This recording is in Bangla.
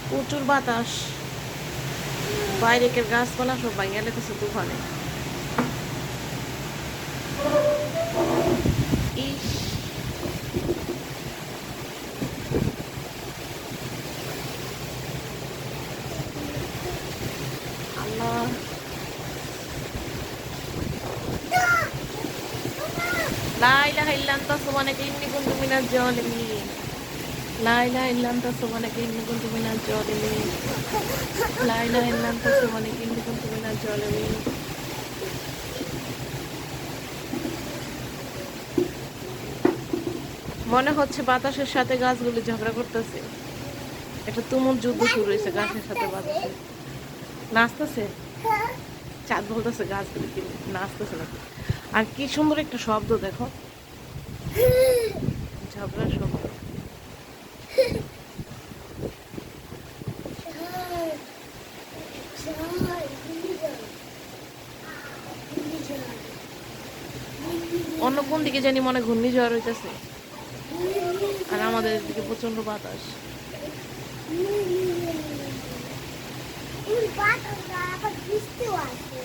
প্রচুর বাতাস, বাইরের গাছপালা সব ভাঙিয়া লেগেছে তুফানে। ইস, আল্লাহ, লা ইলাহা ইল্লা আনতা সুবহানাকা ইন্নী কুনতু মিনাজ জালিমিন। লা ইলাহা ইল্লা আনতা সুবহানাকা ইন্নী কুনতু মিনাজ জালিমিন। লা ইলাহা ইল্লা আনতা সুবহানাকা ইন্নী কুনতু মিনাজ জালিমিন। মনে হচ্ছে বাতাসের সাথে গাছগুলি ঝগড়া করতেছে। একটা তুমুল যুদ্ধ শুরু হয়েছে গাছের সাথে বাতাসের। নাচতেছে, চাঁদ বলতেছে গাছগুলি কি নাচতেছে নাকি। আর কি সুন্দর একটা শব্দ দেখো, ঝগড়ার শব্দ। অন্য কোন দিকে জানি মনে ঘূর্ণিঝড় হইতেছে, আর আমাদের এদিকে প্রচন্ড বাতাস। বাতাস আবার বৃষ্টিও আসে।